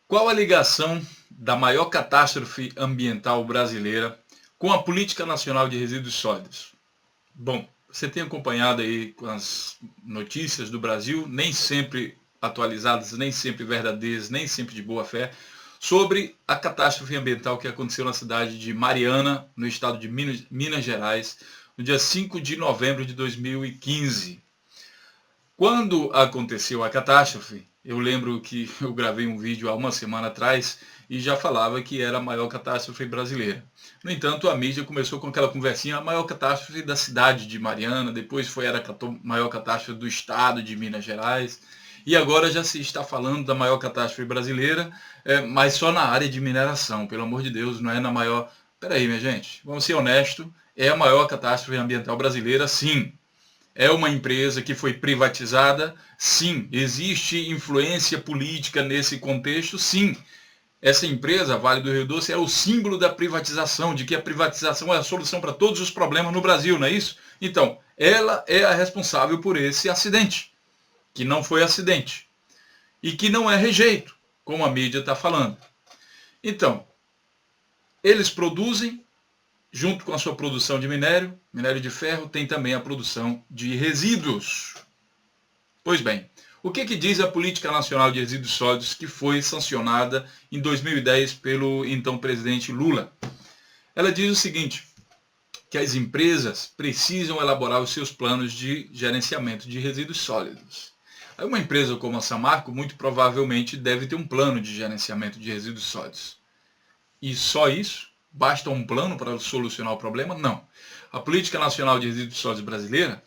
Qual a ligação da maior catástrofe ambiental brasileira com a Política Nacional de Resíduos Sólidos? Bom, você tem acompanhado aí com as notícias do Brasil, nem sempre atualizadas, nem sempre verdadeiras, nem sempre de boa fé, sobre a catástrofe ambiental que aconteceu na cidade de Mariana, no estado de Minas Gerais, no dia 5 de novembro de 2015. Quando aconteceu a catástrofe, eu lembro que eu gravei um vídeo há uma semana atrás e já falava que era a maior catástrofe brasileira. No entanto, a mídia começou com aquela conversinha, a maior catástrofe da cidade de Mariana, depois era a maior catástrofe do estado de Minas Gerais, e agora já se está falando da maior catástrofe brasileira, mas só na área de mineração, pelo amor de Deus, não é na maior... Peraí, minha gente, vamos ser honestos, é a maior catástrofe ambiental brasileira, sim. É uma empresa que foi privatizada? Sim. Existe influência política nesse contexto? Sim. Essa empresa, Vale do Rio Doce, é o símbolo da privatização, de que a privatização é a solução para todos os problemas no Brasil, não é isso? Então, ela é a responsável por esse acidente, que não foi acidente, e que não é rejeito, como a mídia está falando. Então, eles produzem, junto com a sua produção de minério de ferro, tem também a produção de resíduos. Pois bem, o que diz a Política Nacional de Resíduos Sólidos, que foi sancionada em 2010 pelo então presidente Lula? Ela diz o seguinte, que as empresas precisam elaborar os seus planos de gerenciamento de resíduos sólidos. Aí uma empresa como a Samarco, muito provavelmente, deve ter um plano de gerenciamento de resíduos sólidos. E só isso? Basta um plano para solucionar o problema? Não. A Política Nacional de Resíduos Sólidos brasileira,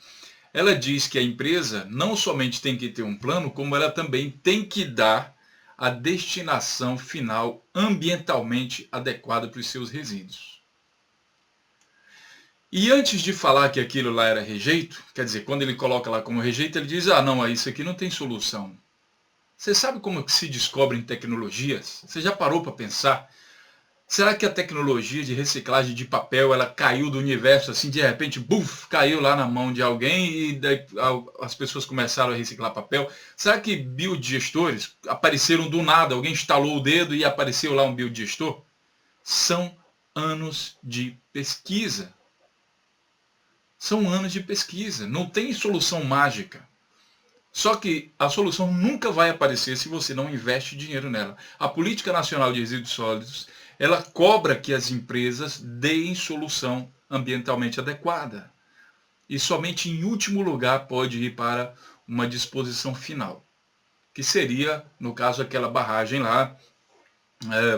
ela diz que a empresa não somente tem que ter um plano, como ela também tem que dar a destinação final ambientalmente adequada para os seus resíduos. E antes de falar que aquilo lá era rejeito, quer dizer, quando ele coloca lá como rejeito, ele diz, não, isso aqui não tem solução. Você sabe como que se descobrem tecnologias? Você já parou para pensar? Será que a tecnologia de reciclagem de papel ela caiu do universo assim, de repente, buf, caiu lá na mão de alguém e daí as pessoas começaram a reciclar papel? Será que biodigestores apareceram do nada? Alguém instalou o dedo e apareceu lá um biodigestor? São anos de pesquisa. São anos de pesquisa. Não tem solução mágica. Só que a solução nunca vai aparecer se você não investe dinheiro nela. A Política Nacional de Resíduos Sólidos, ela cobra que as empresas deem solução ambientalmente adequada. E somente em último lugar pode ir para uma disposição final. Que seria, no caso, aquela barragem lá.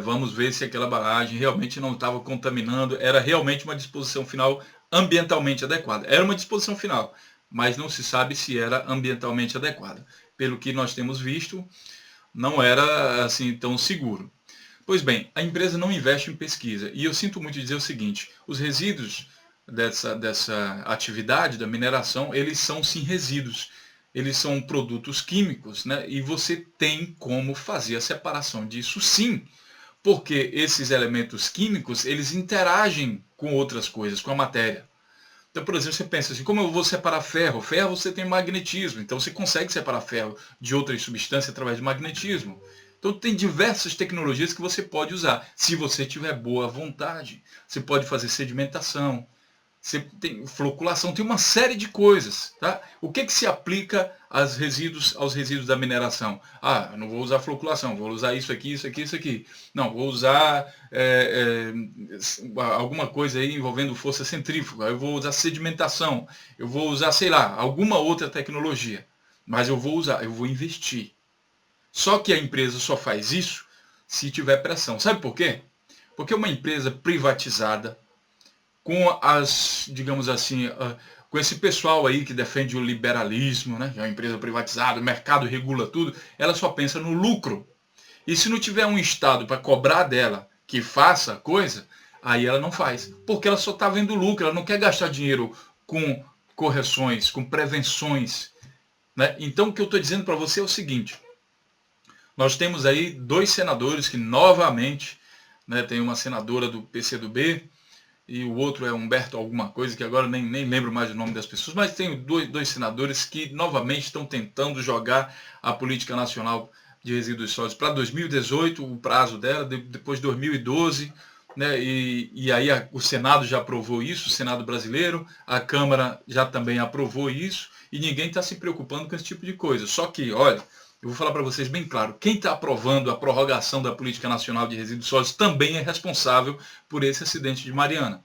Vamos ver se aquela barragem realmente não estava contaminando. Era realmente uma disposição final ambientalmente adequada. Era uma disposição final, mas não se sabe se era ambientalmente adequada. Pelo que nós temos visto, não era assim tão seguro. Pois bem, a empresa não investe em pesquisa. E eu sinto muito dizer o seguinte, os resíduos dessa atividade da mineração, eles são sim resíduos. Eles são produtos químicos, né? E você tem como fazer a separação disso sim. Porque esses elementos químicos, eles interagem com outras coisas, com a matéria. Então, por exemplo, você pensa assim, como eu vou separar ferro? Ferro você tem magnetismo, então você consegue separar ferro de outras substâncias através de magnetismo. Então tem diversas tecnologias que você pode usar, se você tiver boa vontade. Você pode fazer sedimentação, você tem floculação, tem uma série de coisas. Tá? O que se aplica aos resíduos da mineração? Eu não vou usar floculação, vou usar isso aqui, isso aqui, isso aqui. Não, vou usar alguma coisa aí envolvendo força centrífuga, eu vou usar sedimentação, eu vou usar, sei lá, alguma outra tecnologia. Mas eu vou usar, eu vou investir. Só que a empresa só faz isso se tiver pressão. Sabe por quê? Porque uma empresa privatizada, com as, digamos assim, com esse pessoal aí que defende o liberalismo, né? É uma empresa privatizada, o mercado regula tudo, ela só pensa no lucro. E se não tiver um Estado para cobrar dela que faça a coisa, aí ela não faz. Porque ela só está vendo lucro, ela não quer gastar dinheiro com correções, com prevenções. Né? Então o que eu estou dizendo para você é o seguinte, nós temos aí 2 senadores que novamente, né, tem uma senadora do PCdoB, e o outro é Humberto alguma coisa, que agora nem lembro mais o nome das pessoas, mas tem dois senadores que novamente estão tentando jogar a política nacional de Resíduos Sólidos para 2018, o prazo dela, depois 2012, né? E aí o Senado já aprovou isso, o Senado brasileiro, a Câmara já também aprovou isso, e ninguém está se preocupando com esse tipo de coisa. Só que, olha, eu vou falar para vocês bem claro, quem está aprovando a prorrogação da Política Nacional de Resíduos Sólidos também é responsável por esse acidente de Mariana.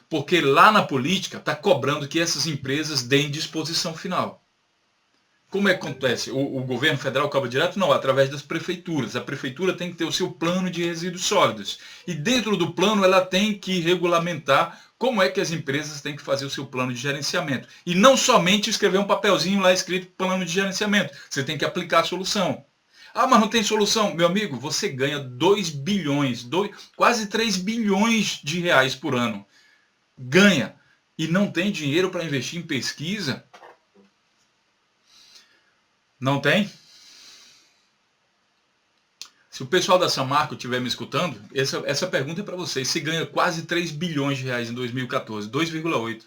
Porque lá na política está cobrando que essas empresas deem disposição final. Como é que acontece? O governo federal cobra direto? Não, através das prefeituras. A prefeitura tem que ter o seu plano de resíduos sólidos. E dentro do plano ela tem que regulamentar como é que as empresas têm que fazer o seu plano de gerenciamento. E não somente escrever um papelzinho lá escrito plano de gerenciamento. Você tem que aplicar a solução. Ah, mas não tem solução. Meu amigo, você ganha 2 bilhões, quase 3 bilhões de reais por ano. Ganha. E não tem dinheiro para investir em pesquisa. Não tem? Se o pessoal da Samarco estiver me escutando, essa pergunta é para vocês. Se ganha quase 3 bilhões de reais em 2014, 2,8,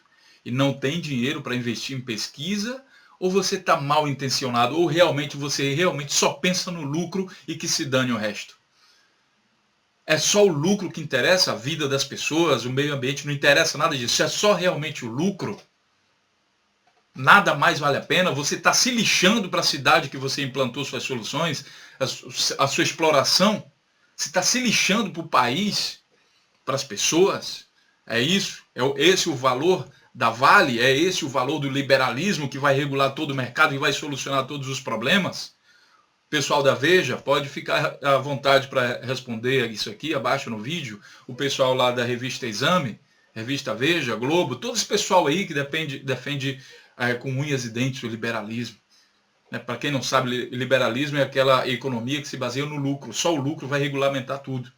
e não tem dinheiro para investir em pesquisa, ou você está mal intencionado, ou você realmente só pensa no lucro e que se dane o resto? É só o lucro que interessa, a vida das pessoas, o meio ambiente, não interessa nada disso. É só realmente o lucro. Nada mais vale a pena, você está se lixando para a cidade que você implantou suas soluções, a sua exploração, você está se lixando para o país, para as pessoas, é isso? É esse o valor da Vale? É esse o valor do liberalismo que vai regular todo o mercado e vai solucionar todos os problemas? Pessoal da Veja, pode ficar à vontade para responder isso aqui abaixo no vídeo, o pessoal lá da revista Exame, revista Veja, Globo, todo esse pessoal aí que defende com unhas e dentes o liberalismo. Para quem não sabe, liberalismo é aquela economia que se baseia no lucro. Só o lucro vai regulamentar tudo.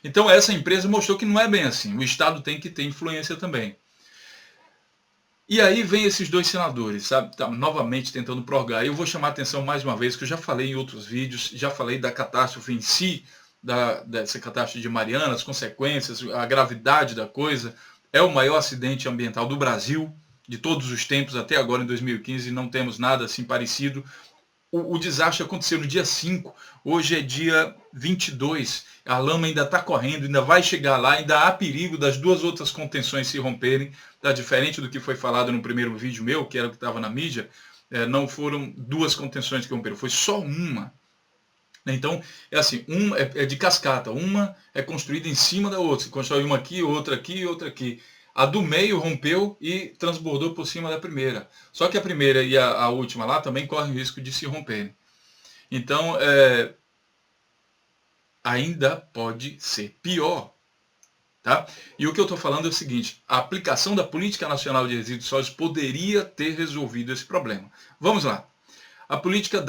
Então essa empresa mostrou que não é bem assim. O Estado tem que ter influência também. E aí vem esses dois senadores, sabe? Tá novamente tentando prorrogar. Eu vou chamar a atenção mais uma vez, que eu já falei em outros vídeos, já falei da catástrofe em si, dessa catástrofe de Mariana, as consequências, a gravidade da coisa. É o maior acidente ambiental do Brasil, de todos os tempos, até agora em 2015, não temos nada assim parecido. O desastre aconteceu no dia 5, hoje é dia 22, a lama ainda está correndo, ainda vai chegar lá, ainda há perigo das duas outras contenções se romperem, tá? Diferente do que foi falado no primeiro vídeo meu, que era o que estava na mídia, não foram duas contenções que romperam, foi só uma. Então, é assim, é de cascata, uma é construída em cima da outra, você constrói uma aqui, outra aqui e outra aqui. A do meio rompeu e transbordou por cima da primeira. Só que a primeira e a última lá também correm o risco de se romperem. Então, ainda pode ser pior. Tá? E o que eu estou falando é o seguinte, a aplicação da Política Nacional de Resíduos Sólidos poderia ter resolvido esse problema. Vamos lá. A política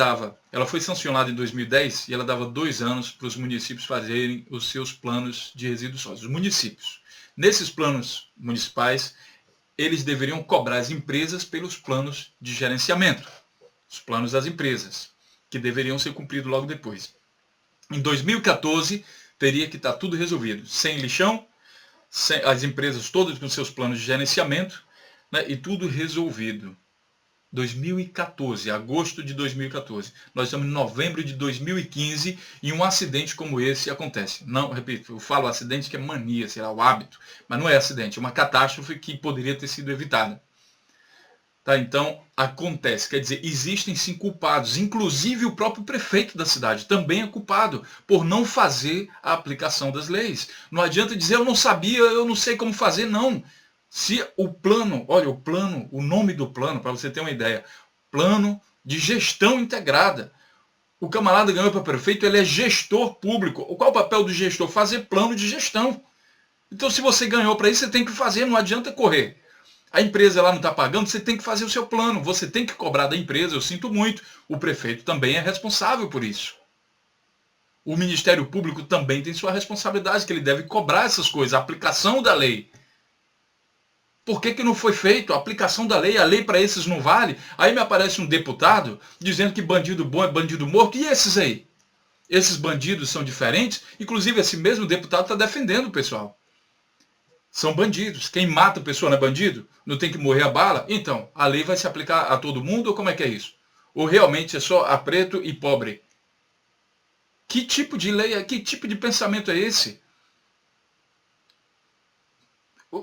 ela foi sancionada em 2010 e ela dava 2 anos para os municípios fazerem os seus planos de resíduos sólidos. Os municípios. Nesses planos municipais, eles deveriam cobrar as empresas pelos planos de gerenciamento, os planos das empresas, que deveriam ser cumpridos logo depois. Em 2014, teria que estar tudo resolvido, sem lixão, as empresas todas com seus planos de gerenciamento, né, e tudo resolvido. 2014, agosto de 2014. Nós estamos em novembro de 2015 e um acidente como esse acontece. Não, repito, eu falo acidente que é mania, sei lá, o hábito, mas não é acidente, é uma catástrofe que poderia ter sido evitada. Tá, então, acontece, quer dizer, existem sim culpados, inclusive o próprio prefeito da cidade também é culpado por não fazer a aplicação das leis. Não adianta dizer eu não sabia, eu não sei como fazer, não. Se o plano, olha, o nome do plano, para você ter uma ideia, plano de gestão integrada. O camarada ganhou para prefeito, ele é gestor público. Qual é o papel do gestor? Fazer plano de gestão. Então, se você ganhou para isso, você tem que fazer, não adianta correr. A empresa lá não está pagando, você tem que fazer o seu plano, você tem que cobrar da empresa, eu sinto muito. O prefeito também é responsável por isso. O Ministério Público também tem sua responsabilidade, que ele deve cobrar essas coisas, a aplicação da lei. Por que não foi feito a aplicação da lei? A lei para esses não vale? Aí me aparece um deputado dizendo que bandido bom é bandido morto. E esses aí? Esses bandidos são diferentes? Inclusive esse mesmo deputado está defendendo o pessoal. São bandidos. Quem mata a pessoa não é bandido? Não tem que morrer a bala? Então, a lei vai se aplicar a todo mundo ou como é que é isso? Ou realmente é só a preto e pobre? Que tipo de lei, que tipo de pensamento é esse?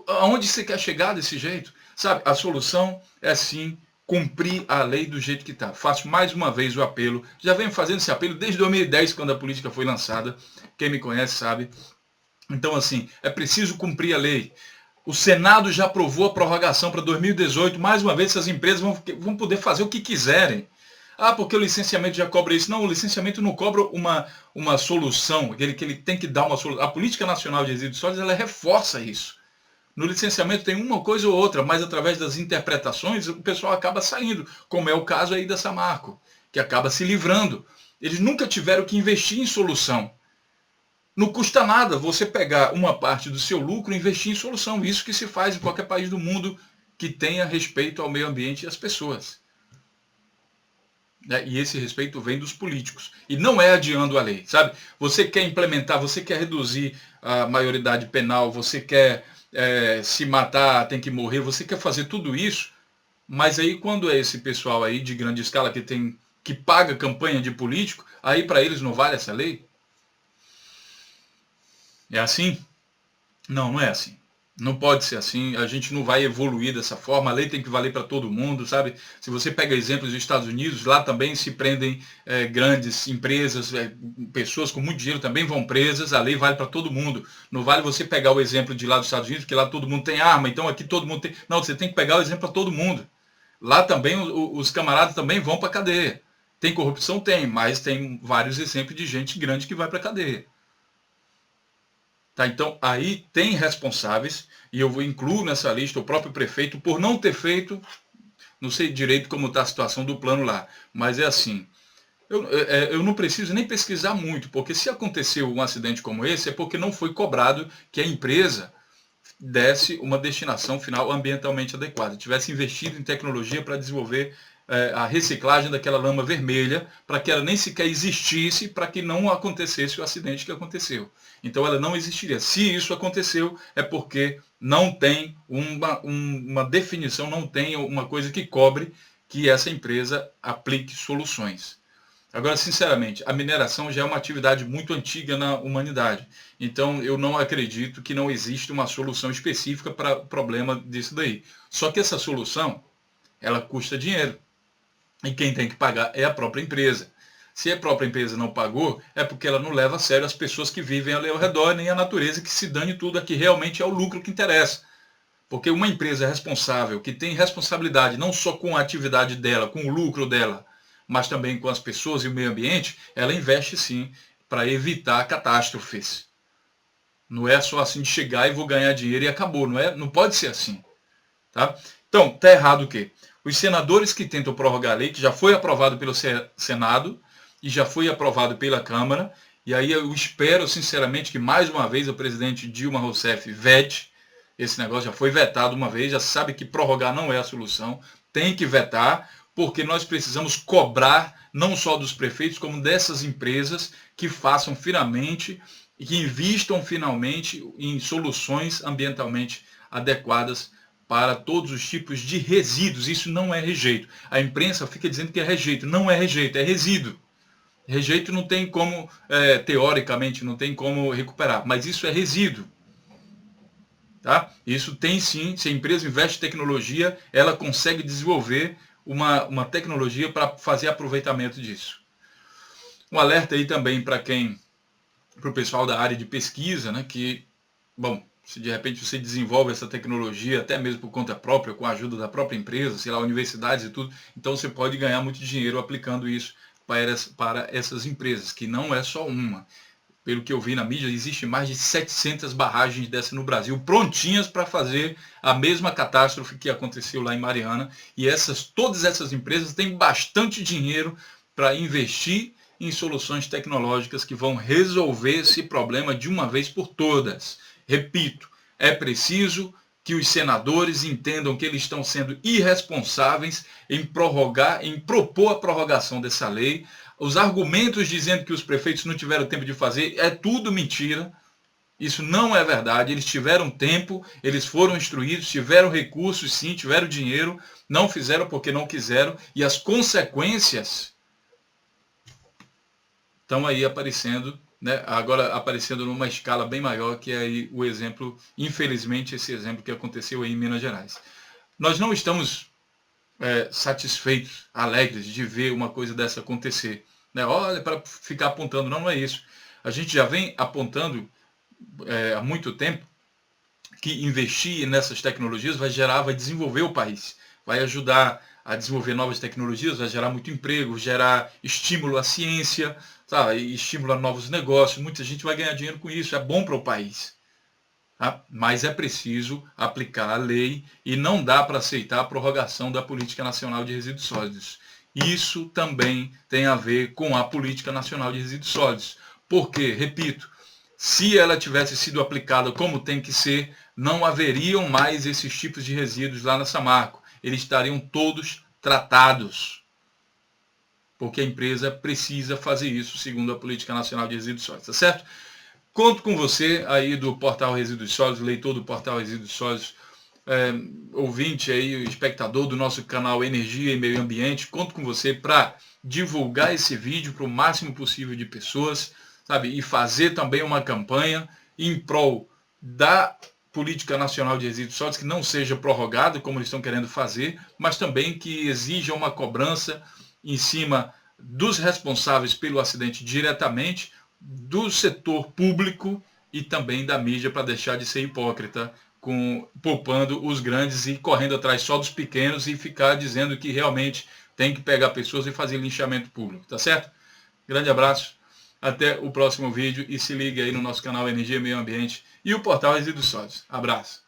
Aonde você quer chegar desse jeito? Sabe, a solução é sim cumprir a lei do jeito que está. Faço mais uma vez o apelo. Já venho fazendo esse apelo desde 2010, quando a política foi lançada. Quem me conhece sabe. Então, assim, é preciso cumprir a lei. O Senado já aprovou a prorrogação para 2018. Mais uma vez, essas empresas vão poder fazer o que quiserem. Ah, porque o licenciamento já cobra isso. Não, o licenciamento não cobra uma solução. Que ele tem que dar uma solução. A Política Nacional de Resíduos Sólidos, ela reforça isso. No licenciamento tem uma coisa ou outra, mas através das interpretações o pessoal acaba saindo, como é o caso aí da Samarco, que acaba se livrando. Eles nunca tiveram que investir em solução. Não custa nada você pegar uma parte do seu lucro e investir em solução. Isso que se faz em qualquer país do mundo que tenha respeito ao meio ambiente e às pessoas. E esse respeito vem dos políticos. E não é adiando a lei, sabe? Você quer implementar, você quer reduzir a maioridade penal, você quer se matar, tem que morrer, você quer fazer tudo isso, mas aí quando é esse pessoal aí de grande escala que paga campanha de político, aí para eles não vale essa lei? É assim? Não, não é assim. Não pode ser assim, a gente não vai evoluir dessa forma, a lei tem que valer para todo mundo, sabe? Se você pega exemplos dos Estados Unidos, lá também se prendem grandes empresas, pessoas com muito dinheiro também vão presas, a lei vale para todo mundo. Não vale você pegar o exemplo de lá dos Estados Unidos, que lá todo mundo tem arma, então aqui todo mundo tem... Não, você tem que pegar o exemplo para todo mundo. Lá também os camaradas também vão para a cadeia. Tem corrupção? Tem, mas tem vários exemplos de gente grande que vai para a cadeia. Tá, então, aí tem responsáveis, e eu incluo nessa lista o próprio prefeito, por não ter feito, não sei direito como está a situação do plano lá, mas é assim, eu não preciso nem pesquisar muito, porque se aconteceu um acidente como esse, é porque não foi cobrado que a empresa desse uma destinação final ambientalmente adequada, tivesse investido em tecnologia para desenvolver a reciclagem daquela lama vermelha, para que ela nem sequer existisse, para que não acontecesse o acidente que aconteceu. Então ela não existiria. Se isso aconteceu, é porque não tem uma definição, não tem uma coisa que cobre que essa empresa aplique soluções. Agora, sinceramente, a mineração já é uma atividade muito antiga na humanidade. Então, eu não acredito que não existe uma solução específica para o problema disso daí. Só que essa solução, ela custa dinheiro. E quem tem que pagar é a própria empresa. Se a própria empresa não pagou, é porque ela não leva a sério as pessoas que vivem ali ao redor, nem a natureza, que se dane tudo, aqui realmente é o lucro que interessa. Porque uma empresa responsável, que tem responsabilidade não só com a atividade dela, com o lucro dela, mas também com as pessoas e o meio ambiente, ela investe sim para evitar catástrofes. Não é só assim de chegar e vou ganhar dinheiro e acabou. Não pode ser assim. Tá? Então, está errado o quê? Os senadores que tentam prorrogar a lei, que já foi aprovado pelo Senado e já foi aprovado pela Câmara, e aí eu espero sinceramente que mais uma vez o presidente Dilma Rousseff vete. Esse negócio já foi vetado uma vez, já sabe que prorrogar não é a solução, tem que vetar, porque nós precisamos cobrar não só dos prefeitos, como dessas empresas que façam finalmente e que invistam finalmente em soluções ambientalmente adequadas para todos os tipos de resíduos. Isso não é rejeito. A imprensa fica dizendo que é rejeito. Não é rejeito, é resíduo. Rejeito não tem como, teoricamente, não tem como recuperar, mas isso é resíduo. Tá? Isso tem sim, se a empresa investe em tecnologia, ela consegue desenvolver uma tecnologia para fazer aproveitamento disso. Um alerta aí também para o pessoal da área de pesquisa, né, que, bom, se de repente você desenvolve essa tecnologia, até mesmo por conta própria, com a ajuda da própria empresa, sei lá, universidades e tudo, então você pode ganhar muito dinheiro aplicando isso para essas empresas, que não é só uma. Pelo que eu vi na mídia, existe mais de 700 barragens dessa no Brasil, prontinhas para fazer a mesma catástrofe que aconteceu lá em Mariana. E todas essas empresas têm bastante dinheiro para investir em soluções tecnológicas que vão resolver esse problema de uma vez por todas. Repito, é preciso que os senadores entendam que eles estão sendo irresponsáveis em propor a prorrogação dessa lei. Os argumentos dizendo que os prefeitos não tiveram tempo de fazer é tudo mentira. Isso não é verdade. Eles tiveram tempo, eles foram instruídos, tiveram recursos, sim, tiveram dinheiro, não fizeram porque não quiseram, e as consequências estão aí aparecendo, né? Agora aparecendo numa escala bem maior, que é aí o exemplo, infelizmente, esse exemplo que aconteceu aí em Minas Gerais. Nós não estamos satisfeitos, alegres de ver uma coisa dessa acontecer, né? Olha, para ficar apontando, não é isso. A gente já vem apontando há muito tempo que investir nessas tecnologias vai desenvolver o país, vai ajudar a desenvolver novas tecnologias, vai gerar muito emprego, gerar estímulo à ciência, sabe? Estímulo a novos negócios, muita gente vai ganhar dinheiro com isso, é bom para o país. Tá? Mas é preciso aplicar a lei e não dá para aceitar a prorrogação da Política Nacional de Resíduos Sólidos. Isso também tem a ver com a Política Nacional de Resíduos Sólidos. Porque, repito, se ela tivesse sido aplicada como tem que ser, não haveriam mais esses tipos de resíduos lá na Samarco. Eles estariam todos tratados. Porque a empresa precisa fazer isso, segundo a Política Nacional de Resíduos Sólidos, tá certo? Conto com você aí do Portal Resíduos Sólidos, leitor do Portal Resíduos Sólidos, ouvinte aí, espectador do nosso canal Energia e Meio Ambiente. Conto com você para divulgar esse vídeo para o máximo possível de pessoas, sabe? E fazer também uma campanha em prol da Política Nacional de Resíduos Sólidos, que não seja prorrogada, como eles estão querendo fazer, mas também que exija uma cobrança em cima dos responsáveis pelo acidente diretamente, do setor público e também da mídia, para deixar de ser hipócrita, poupando os grandes e correndo atrás só dos pequenos e ficar dizendo que realmente tem que pegar pessoas e fazer linchamento público, tá certo? Grande abraço, até o próximo vídeo e se ligue aí no nosso canal Energia e Meio Ambiente e o Portal Resíduos Sólidos. Abraço.